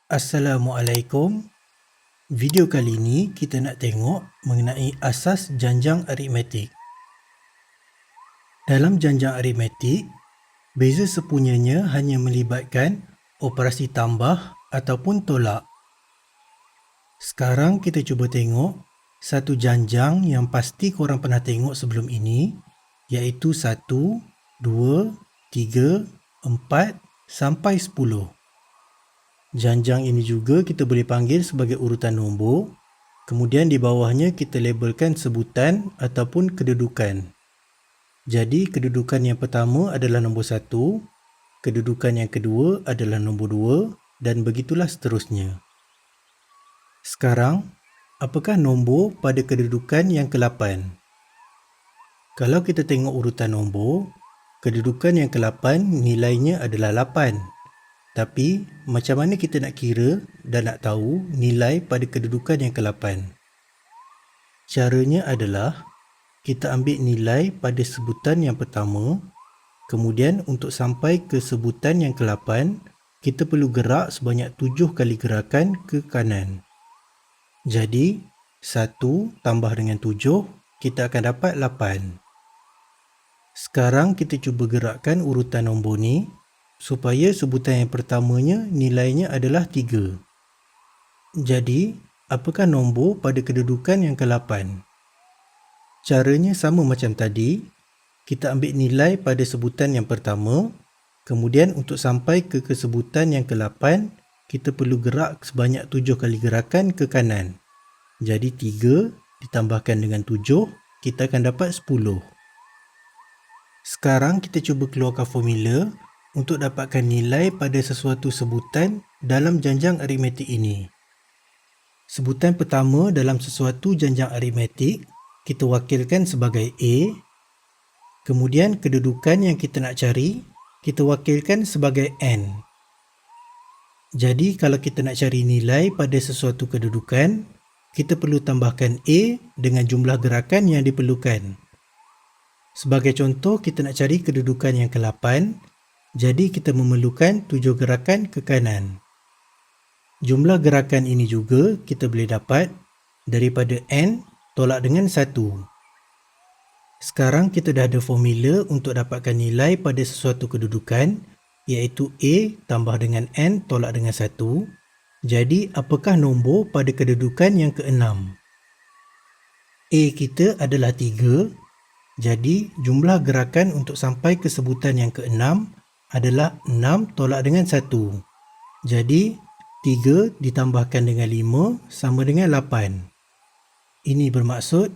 Assalamualaikum. Video kali ini kita nak tengok mengenai asas janjang aritmetik. Dalam janjang aritmetik, beza sepunyanya hanya melibatkan operasi tambah ataupun tolak. Sekarang kita cuba tengok satu janjang yang pasti korang pernah tengok sebelum ini, iaitu 1, 2, 3, 4 sampai 10. Janjang ini juga kita boleh panggil sebagai urutan nombor. Kemudian di bawahnya kita labelkan sebutan ataupun kedudukan. Jadi kedudukan yang pertama adalah nombor 1, kedudukan yang kedua adalah nombor 2 dan begitulah seterusnya. Sekarang, apakah nombor pada kedudukan yang ke-8? Kalau kita tengok urutan nombor, kedudukan yang ke-8 nilainya adalah 8. Tapi, macam mana kita nak kira dan nak tahu nilai pada kedudukan yang ke-8? Caranya adalah, kita ambil nilai pada sebutan yang pertama, kemudian untuk sampai ke sebutan yang ke-8, kita perlu gerak sebanyak 7 kali gerakan ke kanan. Jadi, 1 tambah dengan 7, kita akan dapat 8. Sekarang kita cuba gerakkan urutan nombor ni, supaya sebutan yang pertamanya nilainya adalah 3. Jadi, apakah nombor pada kedudukan yang ke-8? Caranya sama macam tadi. Kita ambil nilai pada sebutan yang pertama, kemudian untuk sampai ke sebutan yang ke-8, kita perlu gerak sebanyak 7 kali gerakan ke kanan. Jadi 3 ditambahkan dengan 7, kita akan dapat 10. Sekarang kita cuba keluarkan formula untuk dapatkan nilai pada sesuatu sebutan dalam janjang aritmetik ini. Sebutan pertama dalam sesuatu janjang aritmetik kita wakilkan sebagai A. Kemudian kedudukan yang kita nak cari kita wakilkan sebagai N. Jadi kalau kita nak cari nilai pada sesuatu kedudukan, kita perlu tambahkan A dengan jumlah gerakan yang diperlukan. Sebagai contoh, kita nak cari kedudukan yang ke-8. Jadi kita memerlukan 7 gerakan ke kanan. Jumlah gerakan ini juga kita boleh dapat daripada N tolak dengan 1. Sekarang kita dah ada formula untuk dapatkan nilai pada sesuatu kedudukan, iaitu A tambah dengan N tolak dengan 1. Jadi apakah nombor pada kedudukan yang ke-6? A kita adalah 3. Jadi jumlah gerakan untuk sampai ke sebutan yang ke-6 adalah 6 tolak dengan 1. Jadi, 3 ditambahkan dengan 5 sama dengan 8. Ini bermaksud,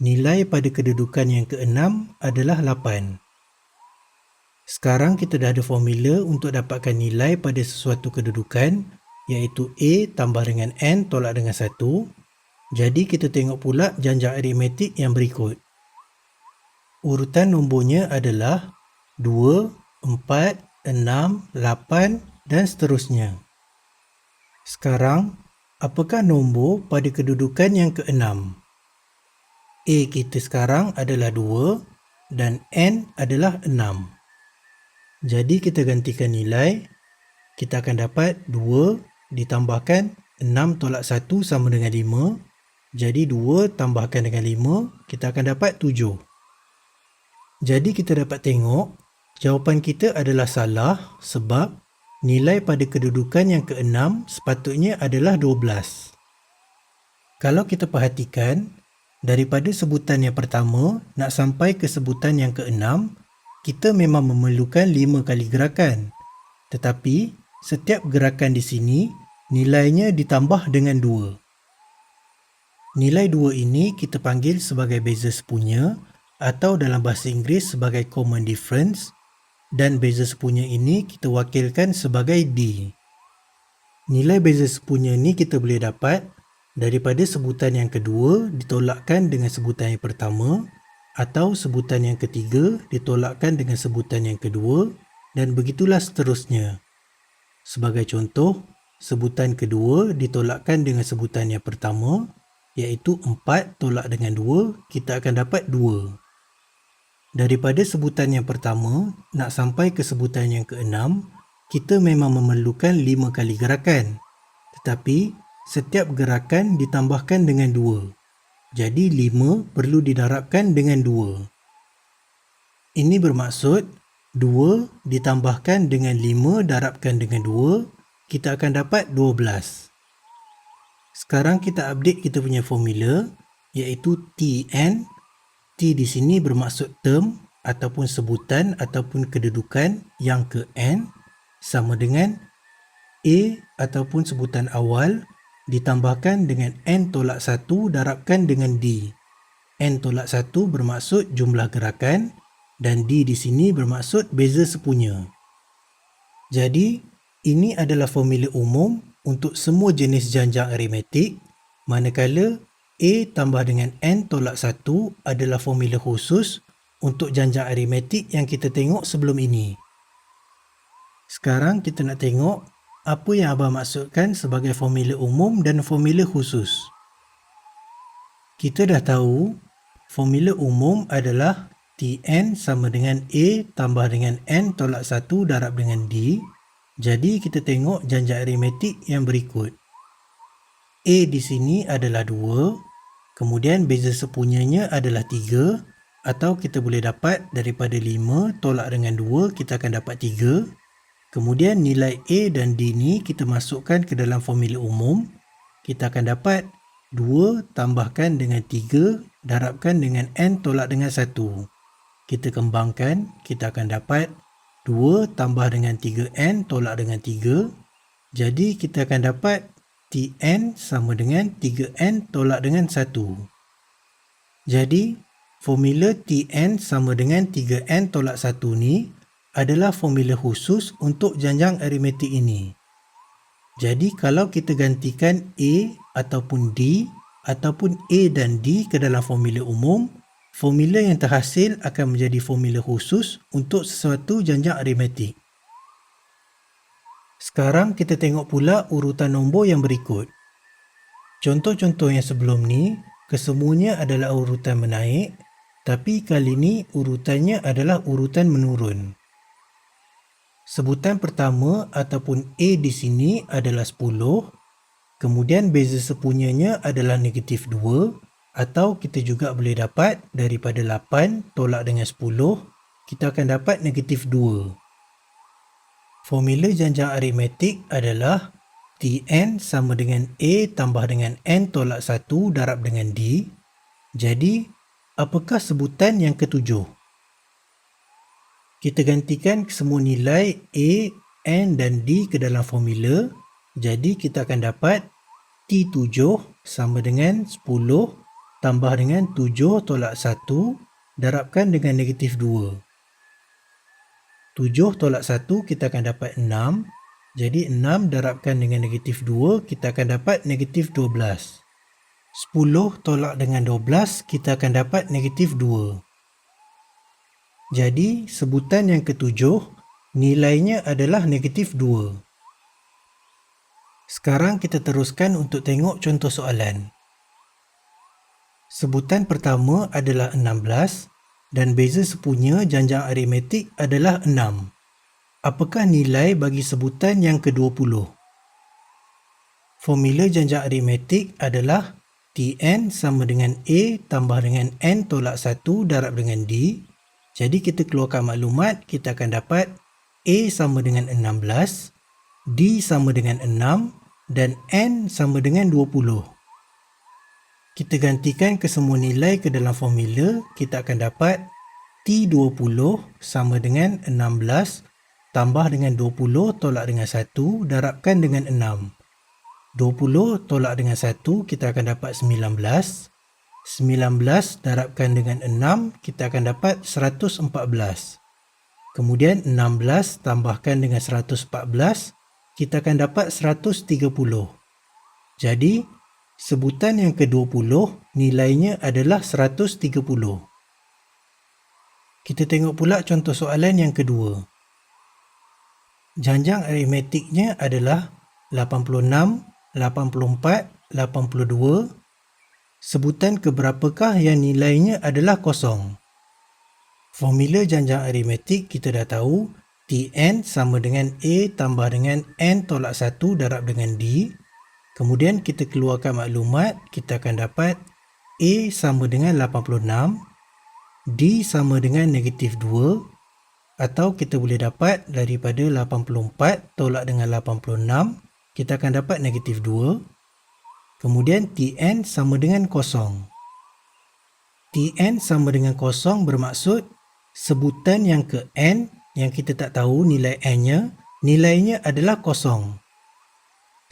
nilai pada kedudukan yang ke-6 adalah 8. Sekarang kita dah ada formula untuk dapatkan nilai pada sesuatu kedudukan, iaitu A tambah dengan N tolak dengan 1. Jadi, kita tengok pula janjang aritmetik yang berikut. Urutan nombornya adalah 2, 4, 6, 8 dan seterusnya. Sekarang, apakah nombor pada kedudukan yang ke-6? A kita sekarang adalah 2 dan N adalah 6. Jadi kita gantikan nilai, kita akan dapat 2 ditambahkan 6 tolak 1 sama dengan 5. Jadi 2 tambahkan dengan 5, kita akan dapat 7. Jadi kita dapat tengok, jawapan kita adalah salah sebab nilai pada kedudukan yang ke-6 sepatutnya adalah 12. Kalau kita perhatikan, daripada sebutan yang pertama nak sampai ke sebutan yang ke-6, kita memang memerlukan 5 kali gerakan. Tetapi, setiap gerakan di sini nilainya ditambah dengan 2. Nilai 2 ini kita panggil sebagai beza sepunya atau dalam bahasa Inggeris sebagai common difference. Dan beza sepunya ini kita wakilkan sebagai D. Nilai beza sepunya ni kita boleh dapat daripada sebutan yang kedua ditolakkan dengan sebutan yang pertama, atau sebutan yang ketiga ditolakkan dengan sebutan yang kedua, dan begitulah seterusnya. Sebagai contoh, sebutan kedua ditolakkan dengan sebutan yang pertama, iaitu 4 tolak dengan 2, kita akan dapat 2. Daripada sebutan yang pertama nak sampai ke sebutan yang ke-6, kita memang memerlukan 5 kali gerakan. Tetapi, setiap gerakan ditambahkan dengan 2. Jadi 5 perlu didarabkan dengan 2. Ini bermaksud 2 ditambahkan dengan 5 darabkan dengan 2, kita akan dapat 12. Sekarang kita update kita punya formula, iaitu Tn. T di sini bermaksud term ataupun sebutan ataupun kedudukan yang ke n sama dengan A ataupun sebutan awal ditambahkan dengan n tolak 1 darabkan dengan D. N tolak 1 bermaksud jumlah gerakan dan D di sini bermaksud beza sepunya. Jadi, ini adalah formula umum untuk semua jenis janjang aritmetik, manakala A tambah dengan N tolak 1 adalah formula khusus untuk janjang aritmetik yang kita tengok sebelum ini. Sekarang kita nak tengok apa yang abang maksudkan sebagai formula umum dan formula khusus. Kita dah tahu formula umum adalah Tn sama dengan A tambah dengan N tolak 1 darab dengan D. Jadi kita tengok janjang aritmetik yang berikut. A di sini adalah 2. Kemudian beza sepunyanya adalah 3, atau kita boleh dapat daripada 5 tolak dengan 2 kita akan dapat 3. Kemudian nilai A dan D ni kita masukkan ke dalam formula umum. Kita akan dapat 2 tambahkan dengan 3 darabkan dengan N tolak dengan 1. Kita kembangkan, kita akan dapat 2 tambah dengan 3N tolak dengan 3. Jadi kita akan dapat Tn sama dengan 3n tolak dengan 1. Jadi, formula Tn sama dengan 3n tolak 1 ni adalah formula khusus untuk janjang aritmetik ini. Jadi, kalau kita gantikan A ataupun D ataupun A dan D ke dalam formula umum, formula yang terhasil akan menjadi formula khusus untuk sesuatu janjang aritmetik. Sekarang kita tengok pula urutan nombor yang berikut. Contoh-contoh yang sebelum ni, kesemuanya adalah urutan menaik, tapi kali ni urutannya adalah urutan menurun. Sebutan pertama ataupun A di sini adalah 10, kemudian beza sepunyanya adalah negatif 2, atau kita juga boleh dapat daripada 8 tolak dengan 10, kita akan dapat negatif 2. Formula janjang aritmetik adalah Tn sama dengan A tambah dengan N tolak 1 darab dengan D. Jadi, apakah sebutan yang ketujuh? Kita gantikan semua nilai A, N dan D ke dalam formula. Jadi, kita akan dapat T7 sama dengan 10 tambah dengan 7 tolak 1 darabkan dengan negatif 2. 7 tolak 1 kita akan dapat 6. Jadi 6 darabkan dengan negatif 2 kita akan dapat negatif 12. 10 tolak dengan 12 kita akan dapat negatif 2. Jadi sebutan yang ketujuh nilainya adalah negatif 2. Sekarang kita teruskan untuk tengok contoh soalan. Sebutan pertama adalah 16. Dan beza sepunya janjang aritmetik adalah 6. Apakah nilai bagi sebutan yang ke-20? Formula janjang aritmetik adalah Tn sama dengan A tambah dengan N tolak 1 darab dengan D. Jadi kita keluarkan maklumat, kita akan dapat A sama dengan 16, D sama dengan 6 dan N sama dengan 20. Kita gantikan kesemua nilai ke dalam formula, kita akan dapat T20 sama dengan 16 tambah dengan 20 tolak dengan 1 darabkan dengan 6. 20 tolak dengan 1 kita akan dapat 19. 19 darabkan dengan 6 kita akan dapat 114. Kemudian 16 tambahkan dengan 114 kita akan dapat 130. Jadi, sebutan yang ke-20 nilainya adalah 130. Kita tengok pula contoh soalan yang kedua. Janjang aritmetiknya adalah 86, 84, 82. Sebutan keberapakah yang nilainya adalah kosong? Formula janjang aritmetik kita dah tahu, Tn sama dengan A tambah dengan N tolak 1 darab dengan D. Kemudian kita keluarkan maklumat, kita akan dapat A sama dengan 86, D sama dengan negatif 2, atau kita boleh dapat daripada 84 tolak dengan 86, kita akan dapat negatif 2. Kemudian Tn sama dengan kosong. Tn sama dengan kosong bermaksud sebutan yang ke n yang kita tak tahu nilai n-nya, nilainya adalah kosong.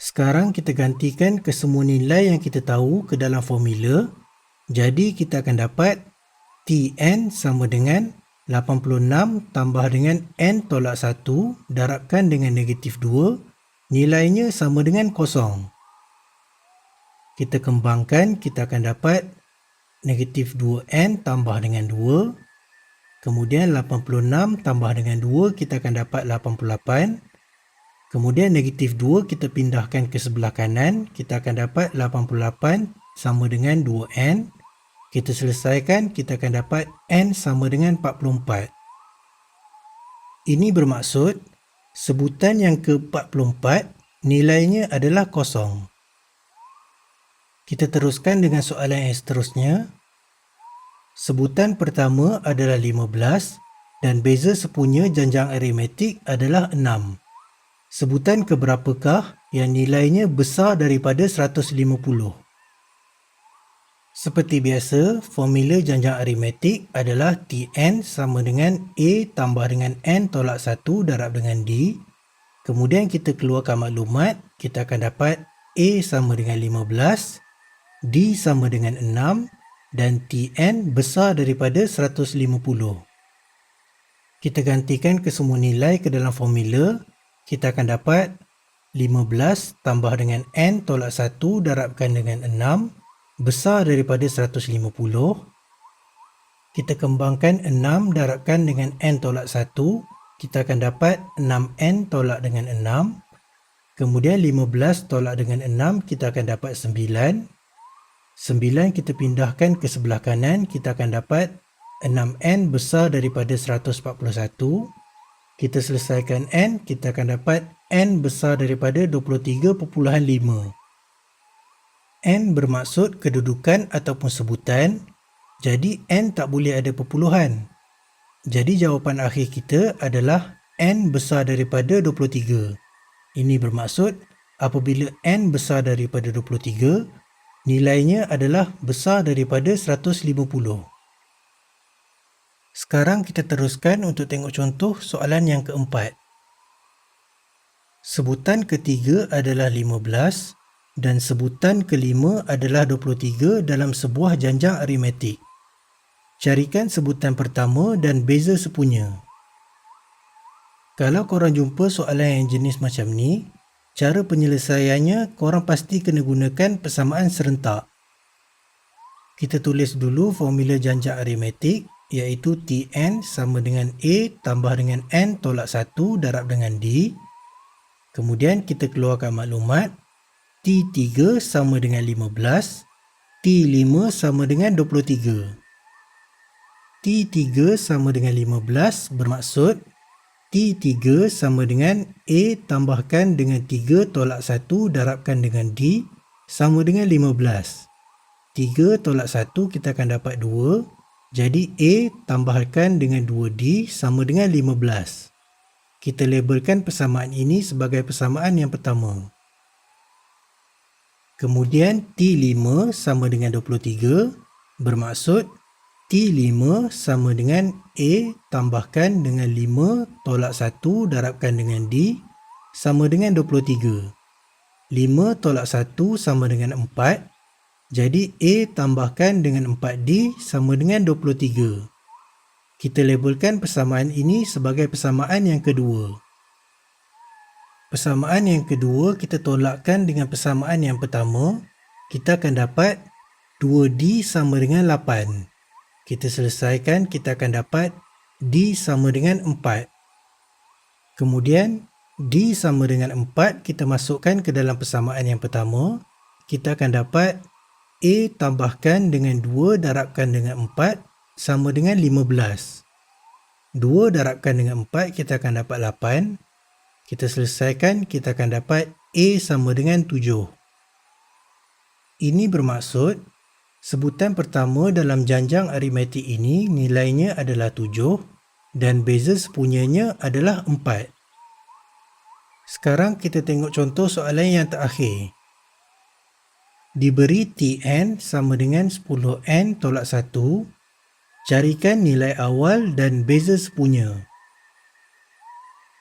Sekarang kita gantikan ke semua nilai yang kita tahu ke dalam formula. Jadi kita akan dapat Tn sama dengan 86 tambah dengan n tolak 1 darabkan dengan negatif 2, nilainya sama dengan kosong. Kita kembangkan, kita akan dapat negatif 2n tambah dengan 2. Kemudian 86 tambah dengan 2, kita akan dapat 88. Kemudian negatif 2 kita pindahkan ke sebelah kanan, kita akan dapat 88 sama dengan 2n. Kita selesaikan, kita akan dapat n sama dengan 44. Ini bermaksud sebutan yang ke-44 nilainya adalah kosong. Kita teruskan dengan soalan yang seterusnya. Sebutan pertama adalah 15 dan beza sepunya janjang aritmetik adalah 6. Sebutan keberapakah yang nilainya besar daripada 150? Seperti biasa, formula janjang aritmetik adalah Tn sama dengan A tambah dengan n tolak 1 darab dengan D. Kemudian kita keluarkan maklumat, kita akan dapat A sama dengan 15, D sama dengan 6 dan Tn besar daripada 150. Kita gantikan ke semua nilai ke dalam formula. Kita akan dapat 15 tambah dengan n tolak 1 darabkan dengan 6 besar daripada 150. Kita kembangkan 6 darabkan dengan n tolak 1. Kita akan dapat 6n tolak dengan 6. Kemudian 15 tolak dengan 6 kita akan dapat 9. 9 kita pindahkan ke sebelah kanan, kita akan dapat 6n besar daripada 141. Kita selesaikan n, kita akan dapat n besar daripada 23.5. N bermaksud kedudukan ataupun sebutan, jadi n tak boleh ada perpuluhan. Jadi jawapan akhir kita adalah n besar daripada 23. Ini bermaksud apabila n besar daripada 23, nilainya adalah besar daripada 150. Sekarang kita teruskan untuk tengok contoh soalan yang keempat. Sebutan ketiga adalah 15 dan sebutan kelima adalah 23 dalam sebuah janjang aritmetik. Carikan sebutan pertama dan beza sepunya. Kalau korang jumpa soalan yang jenis macam ni, cara penyelesaiannya korang pasti kena gunakan persamaan serentak. Kita tulis dulu formula janjang aritmetik iaitu Tn sama dengan A tambah dengan n tolak 1 darab dengan D. Kemudian kita keluarkan maklumat T3 sama dengan 15, T5 sama dengan 23. T3 sama dengan 15 bermaksud T3 sama dengan A tambahkan dengan 3 tolak 1 darabkan dengan D sama dengan 15. 3 tolak 1 kita akan dapat 2. Jadi A tambahkan dengan 2D sama dengan 15. Kita labelkan persamaan ini sebagai persamaan yang pertama. Kemudian T5 sama dengan 23 bermaksud T5 sama dengan A tambahkan dengan 5 tolak 1 darabkan dengan D sama dengan 23. 5 tolak 1 sama dengan 4. Jadi A tambahkan dengan 4D sama dengan 23. Kita labelkan persamaan ini sebagai persamaan yang kedua. Persamaan yang kedua kita tolakkan dengan persamaan yang pertama. Kita akan dapat 2D sama dengan 8. Kita selesaikan, kita akan dapat D sama dengan 4. Kemudian D sama dengan 4 kita masukkan ke dalam persamaan yang pertama. Kita akan dapat A tambahkan dengan 2 darabkan dengan 4 sama dengan 15. 2 darabkan dengan 4 kita akan dapat 8. Kita selesaikan, kita akan dapat A sama dengan 7. Ini bermaksud sebutan pertama dalam janjang aritmetik ini nilainya adalah 7 dan beza sepunyanya adalah 4. Sekarang kita tengok contoh soalan yang terakhir. Diberi Tn sama dengan 10n tolak 1, carikan nilai awal dan beza sepunya.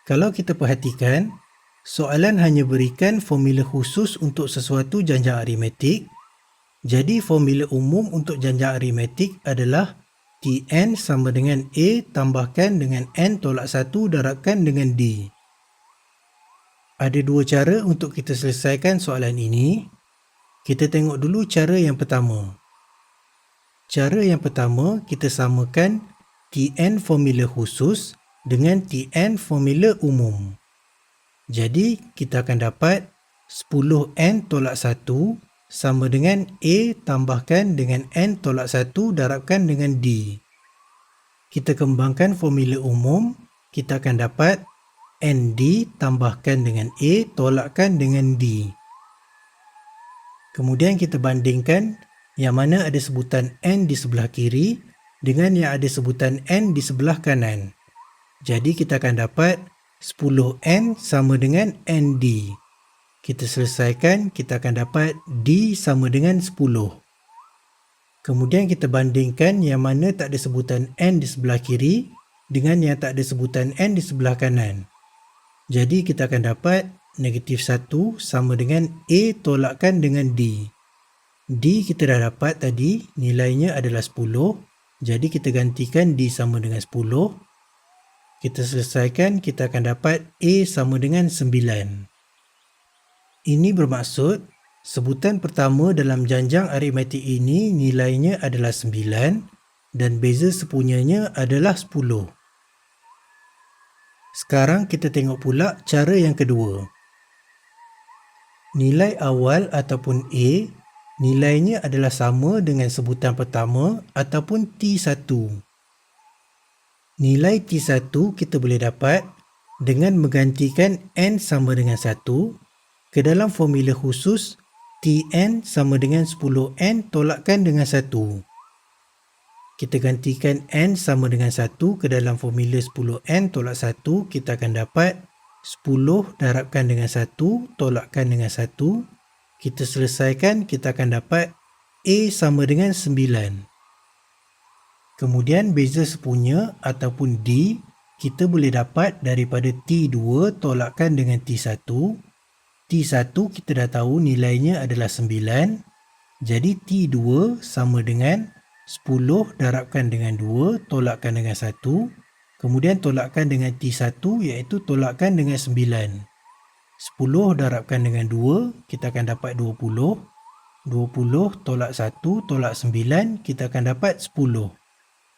Kalau kita perhatikan, soalan hanya berikan formula khusus untuk sesuatu janjang aritmetik. Jadi formula umum untuk janjang aritmetik adalah Tn sama dengan A tambahkan dengan n tolak 1 darabkan dengan D. Ada dua cara untuk kita selesaikan soalan ini. Kita tengok dulu cara yang pertama. Cara yang pertama, kita samakan Tn formula khusus dengan Tn formula umum. Jadi, kita akan dapat 10n tolak 1 sama dengan A tambahkan dengan n tolak 1 darabkan dengan D. Kita kembangkan formula umum, kita akan dapat ND tambahkan dengan A tolakkan dengan D. Kemudian kita bandingkan yang mana ada sebutan N di sebelah kiri dengan yang ada sebutan N di sebelah kanan. Jadi kita akan dapat 10N sama dengan ND. Kita selesaikan, kita akan dapat D sama dengan 10. Kemudian kita bandingkan yang mana tak ada sebutan N di sebelah kiri dengan yang tak ada sebutan N di sebelah kanan. Jadi kita akan dapat negatif 1 sama dengan A tolakkan dengan D. D kita dah dapat tadi, nilainya adalah 10. Jadi kita gantikan D sama dengan 10. Kita selesaikan, kita akan dapat A sama dengan 9. Ini bermaksud sebutan pertama dalam janjang aritmetik ini nilainya adalah 9 dan beza sepunyanya adalah 10. Sekarang kita tengok pula cara yang kedua. Nilai awal ataupun A, nilainya adalah sama dengan sebutan pertama ataupun T1. Nilai T1 kita boleh dapat dengan menggantikan N sama dengan 1 ke dalam formula khusus Tn sama dengan 10n tolakkan dengan 1. Kita gantikan n sama dengan 1 ke dalam formula 10n tolak 1, kita akan dapat 10 darabkan dengan 1 tolakkan dengan 1. Kita selesaikan, kita akan dapat A sama dengan 9. Kemudian beza sepunya ataupun D kita boleh dapat daripada T2 tolakkan dengan T1. T1 kita dah tahu nilainya adalah 9. Jadi T2 sama dengan 10 darabkan dengan 2 tolakkan dengan 1. Kemudian tolakkan dengan T1 iaitu tolakkan dengan 9. 10 darabkan dengan 2 kita akan dapat 20. 20 tolak 1 tolak 9 kita akan dapat 10.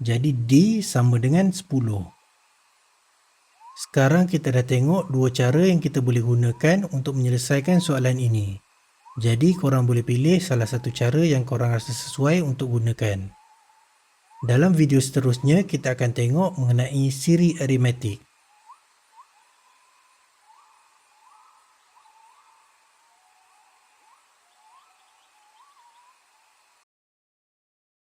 Jadi D sama dengan 10. Sekarang kita dah tengok dua cara yang kita boleh gunakan untuk menyelesaikan soalan ini. Jadi korang boleh pilih salah satu cara yang korang rasa sesuai untuk gunakan. Dalam video seterusnya kita akan tengok mengenai siri aritmetik.